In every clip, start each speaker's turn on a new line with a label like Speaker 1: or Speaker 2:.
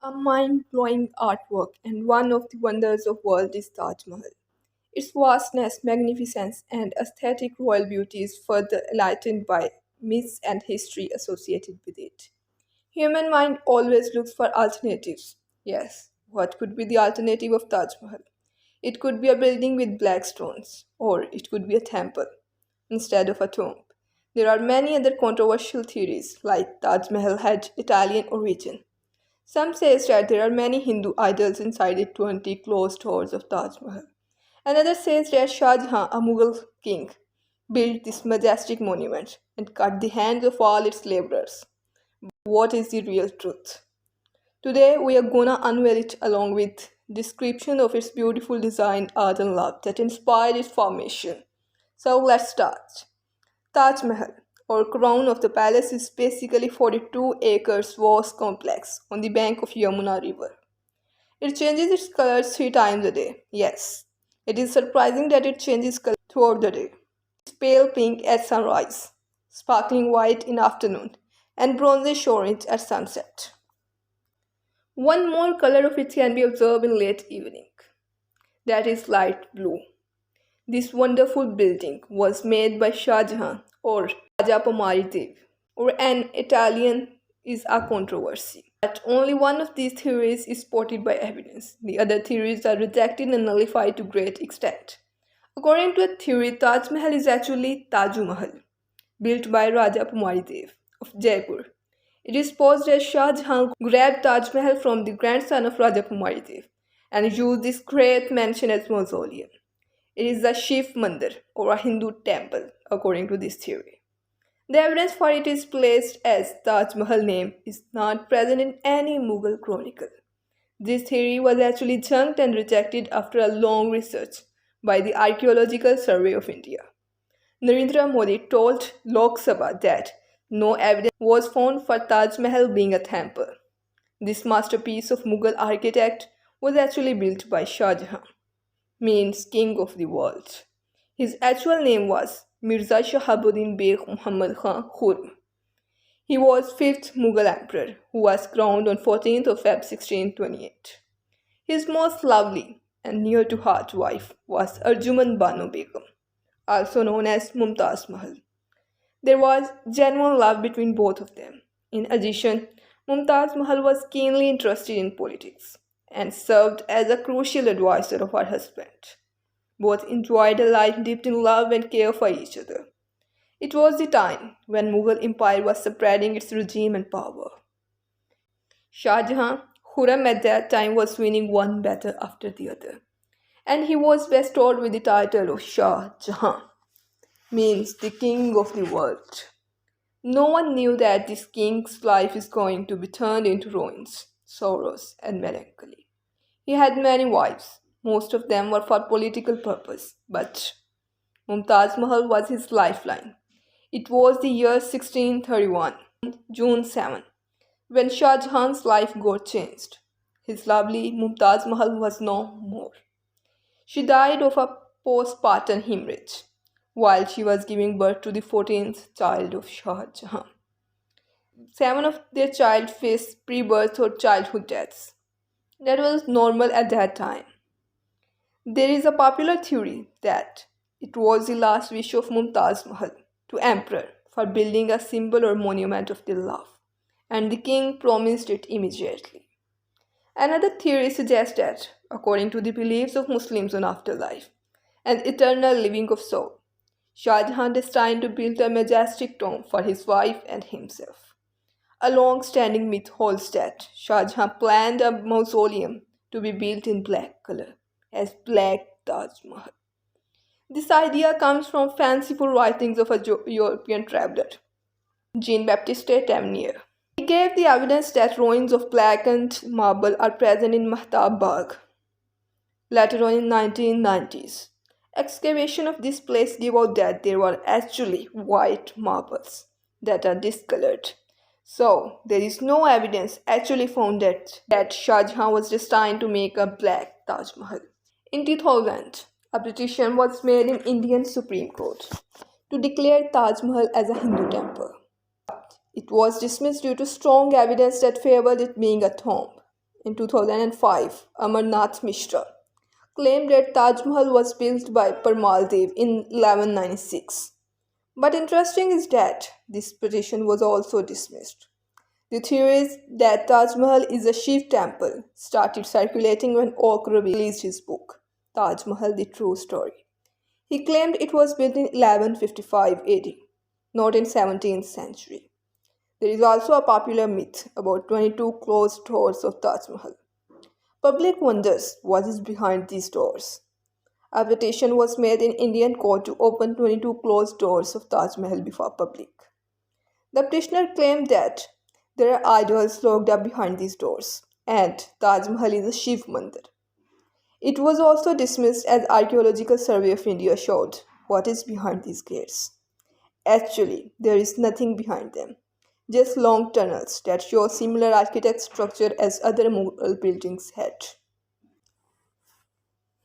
Speaker 1: A mind-blowing artwork and one of the wonders of the world is Taj Mahal. Its vastness, magnificence, and aesthetic royal beauty is further enlightened by myths and history associated with it. Human mind always looks for alternatives. Yes, what could be the alternative of Taj Mahal? It could be a building with black stones, or it could be a temple instead of a tomb. There are many other controversial theories, like Taj Mahal had Italian origin. Some say that there are many Hindu idols inside the 20 closed doors of Taj Mahal. Another says that Shah Jahan, a Mughal king, built this majestic monument and cut the hands of all its laborers. What is the real truth? Today we are gonna unveil it along with description of its beautiful design, art and love that inspired its formation. So let's start. Taj Mahal, or crown of the palace, is basically 42 acres vast complex on the bank of Yamuna river. It changes its colors 3 times a day. Yes, it is surprising that it changes color throughout the day. It's pale pink at sunrise, sparkling white in afternoon, and bronzish orange at sunset. One more color of it can be observed in late evening. That is light blue. This wonderful building was made by Shah Jahan or Raja Parmardi, or an Italian is a controversy. But only one of these theories is supported by evidence. The other theories are rejected and nullified to great extent. According to a theory, Taj Mahal is actually Taj Mahal, built by Raja Parmardi of Jaipur. It is supposed that Shah Jahan grabbed Taj Mahal from the grandson of Raja Parmardi and used this great mansion as mausoleum. It is a Shiv mandir or a Hindu temple, according to this theory. The evidence for it is placed as Taj Mahal name is not present in any Mughal chronicle. This theory was actually junked and rejected after a long research by the Archaeological Survey of India. Narendra Modi told Lok Sabha that no evidence was found for Taj Mahal being a temple. This masterpiece of Mughal architect was actually built by Shah Jahan, means king of the world. His actual name was Mirza Shahabuddin Beg Muhammad Khan Khurm. He was 5th Mughal emperor who was crowned on 14th of Feb 1628. His most lovely and near to heart wife was Arjuman Banu Begum, also known as Mumtaz Mahal. There was genuine love between both of them. In addition, Mumtaz Mahal was keenly interested in politics and served as a crucial advisor of her husband. Both enjoyed a life dipped in love and care for each other. It was the time when Mughal Empire was spreading its regime and power. Shah Jahan, Khurram at that time was winning one battle after the other, and he was bestowed with the title of Shah Jahan, means the king of the world. No one knew that this king's life is going to be turned into ruins, sorrows, and melancholy. He had many wives. Most of them were for political purpose, but Mumtaz Mahal was his lifeline. It was the year 1631, June 7, when Shah Jahan's life got changed. His lovely Mumtaz Mahal was no more. She died of a postpartum hemorrhage while she was giving birth to the 14th child of Shah Jahan. 7 of their child faced pre-birth or childhood deaths. That was normal at that time. There is a popular theory that it was the last wish of Mumtaz Mahal to emperor for building a symbol or monument of their love, and the king promised it immediately. Another theory suggests that, according to the beliefs of Muslims on afterlife and eternal living of soul, Shah Jahan destined to build a majestic tomb for his wife and himself. A long-standing myth holds that Shah Jahan planned a mausoleum to be built in black color, as Black Taj Mahal. This idea comes from fanciful writings of a European traveler, Jean-Baptiste Tavernier. He gave the evidence that ruins of blackened marble are present in Mahtab Bagh. Later on in 1990s, excavation of this place gave out that there were actually white marbles that are discolored. So, there is no evidence actually found that Shah Jahan was destined to make a black Taj Mahal. In 2000, a petition was made in Indian Supreme Court to declare Taj Mahal as a Hindu temple. It was dismissed due to strong evidence that favored it being a tomb. In 2005, Amarnath Mishra claimed that Taj Mahal was built by Parmaldev in 1196. But interesting is that this petition was also dismissed. The theories that Taj Mahal is a Shiv temple started circulating when Okra released his book, Taj Mahal The True Story. He claimed it was built in 1155 AD, not in 17th century. There is also a popular myth about 22 closed doors of Taj Mahal. Public wonders what is behind these doors. A petition was made in Indian court to open 22 closed doors of Taj Mahal before public. The petitioner claimed that there are idols locked up behind these doors, and Taj Mahal is a Shiv mandir. It was also dismissed as Archaeological Survey of India showed what is behind these gates. Actually, there is nothing behind them, just long tunnels that show similar architect structure as other Mughal buildings had.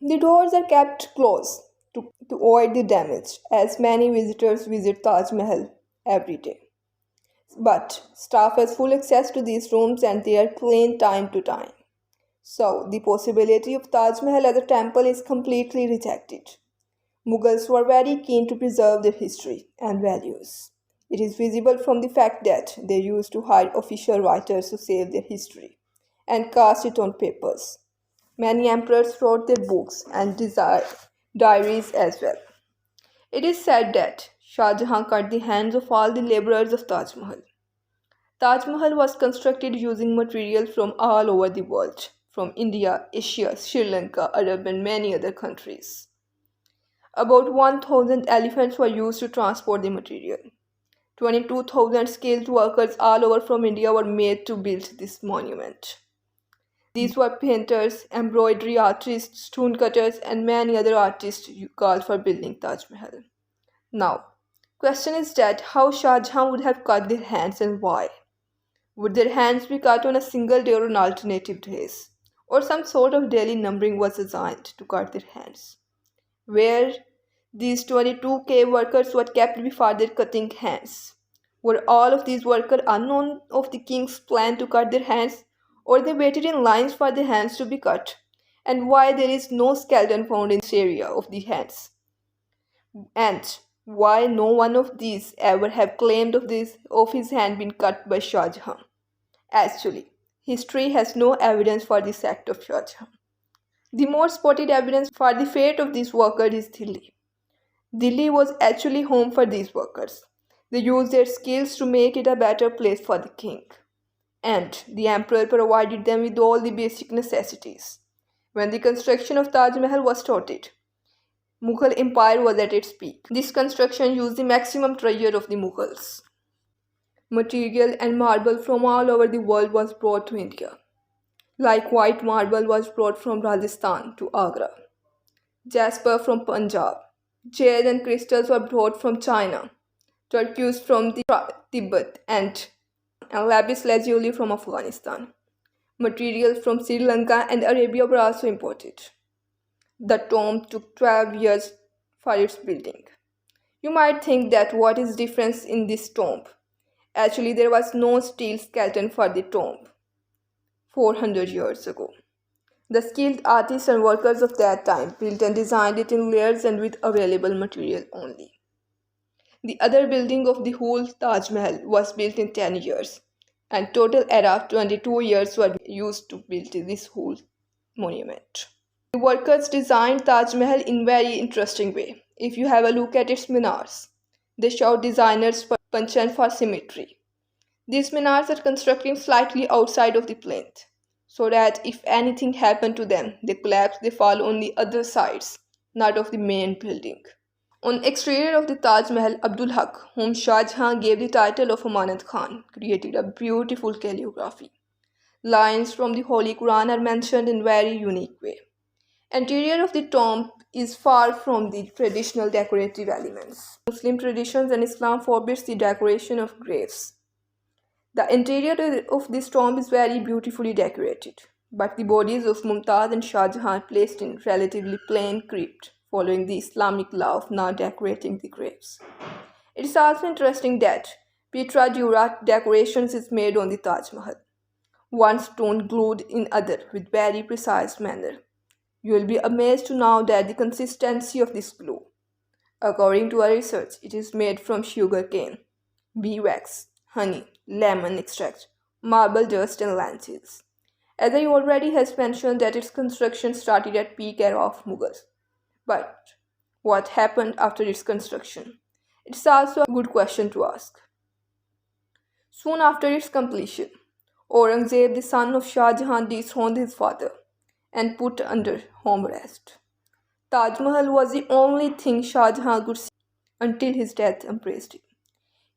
Speaker 1: The doors are kept closed to avoid the damage, as many visitors visit Taj Mahal every day. But staff has full access to these rooms and they are cleaned time to time. So the possibility of Taj Mahal as a temple is completely rejected. Mughals were very keen to preserve their history and values. It is visible from the fact that they used to hire official writers to save their history and cast it on papers. Many emperors wrote their books and diaries as well. It is said that Shah Jahan cut the hands of all the laborers of Taj Mahal. Taj Mahal was constructed using material from all over the world, from India, Asia, Sri Lanka, Arab, and many other countries. About 1,000 elephants were used to transport the material. 22,000 skilled workers all over from India were made to build this monument. These were painters, embroidery artists, stone cutters, and many other artists called for building Taj Mahal. Now, question is that how Shah Jahan would have cut their hands and why? Would their hands be cut on a single day or on alternative days? Or some sort of daily numbering was assigned to cut their hands? Where these 22 cave workers were kept before their cutting hands? Were all of these workers unknown of the king's plan to cut their hands? Or they waited in lines for their hands to be cut? And why there is no skeleton found in this area of the hands? And why no one of these ever have claimed of his hand being cut by Shah Jahan? Actually, history has no evidence for this act of Shah Jahan. The most spotted evidence for the fate of these workers is Delhi. Delhi was actually home for these workers. They used their skills to make it a better place for the king. And the emperor provided them with all the basic necessities. When the construction of Taj Mahal was started, Mughal Empire was at its peak. This construction used the maximum treasure of the Mughals. Material and marble from all over the world was brought to India. Like white marble was brought from Rajasthan to Agra. Jasper from Punjab. Jade and crystals were brought from China. Turquoise from Tibet and lapis lazuli from Afghanistan. Materials from Sri Lanka and Arabia were also imported. The tomb took 12 years for its building. You might think that what is difference in this tomb? Actually, there was no steel skeleton for the tomb 400 years ago. The skilled artists and workers of that time built and designed it in layers and with available material only. The other building of the whole Taj Mahal was built in 10 years, and total era of 22 years were used to build this whole monument. The workers designed Taj Mahal in very interesting way. If you have a look at its minars, they show designers for function for symmetry. These minars are constructed slightly outside of the plinth, so that if anything happened to them, they collapse, they fall on the other sides, not of the main building. On exterior of the Taj Mahal, Abdul Haq, whom Shah Jahan gave the title of Amanat Khan, created a beautiful calligraphy. Lines from the Holy Quran are mentioned in very unique way. Interior of the tomb is far from the traditional decorative elements. Muslim traditions and Islam forbids the decoration of graves. The interior of this tomb is very beautifully decorated, but the bodies of Mumtaz and Shah Jahan are placed in relatively plain crypt, following the Islamic law of not decorating the graves. It is also interesting that Petra Dura decorations is made on the Taj Mahal. one stone glued in other with very precise manner. You will be amazed to know that the consistency of this glue. According to our research, it is made from sugar cane, beeswax, honey, lemon extract, marble dust, and lentils. As I already has mentioned that its construction started at peak era of Mughals. But what happened after its construction? It's also a good question to ask. Soon after its completion, Aurangzeb, the son of Shah Jahan, dethroned his father and put under home arrest. Taj Mahal was the only thing Shah Jahan could see until his death embraced him.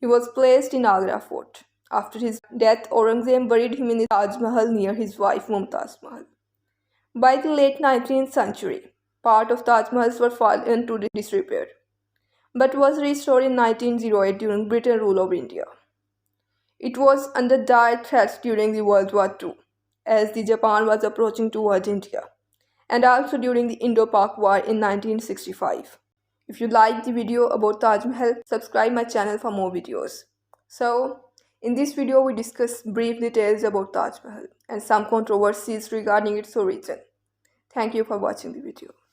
Speaker 1: He was placed in Agra fort. After his death, Aurangzeb buried him in the Taj Mahal near his wife Mumtaz Mahal. By the late 19th century, part of Taj Mahal were fallen into disrepair, but was restored in 1908 during British rule over India. It was under dire threats during the World War II, as the Japan was approaching towards India, and also during the Indo-Pak War in 1965. If you like the video about Taj Mahal, subscribe my channel for more videos. So, in this video we discuss brief details about Taj Mahal and some controversies regarding its origin. Thank you for watching the video.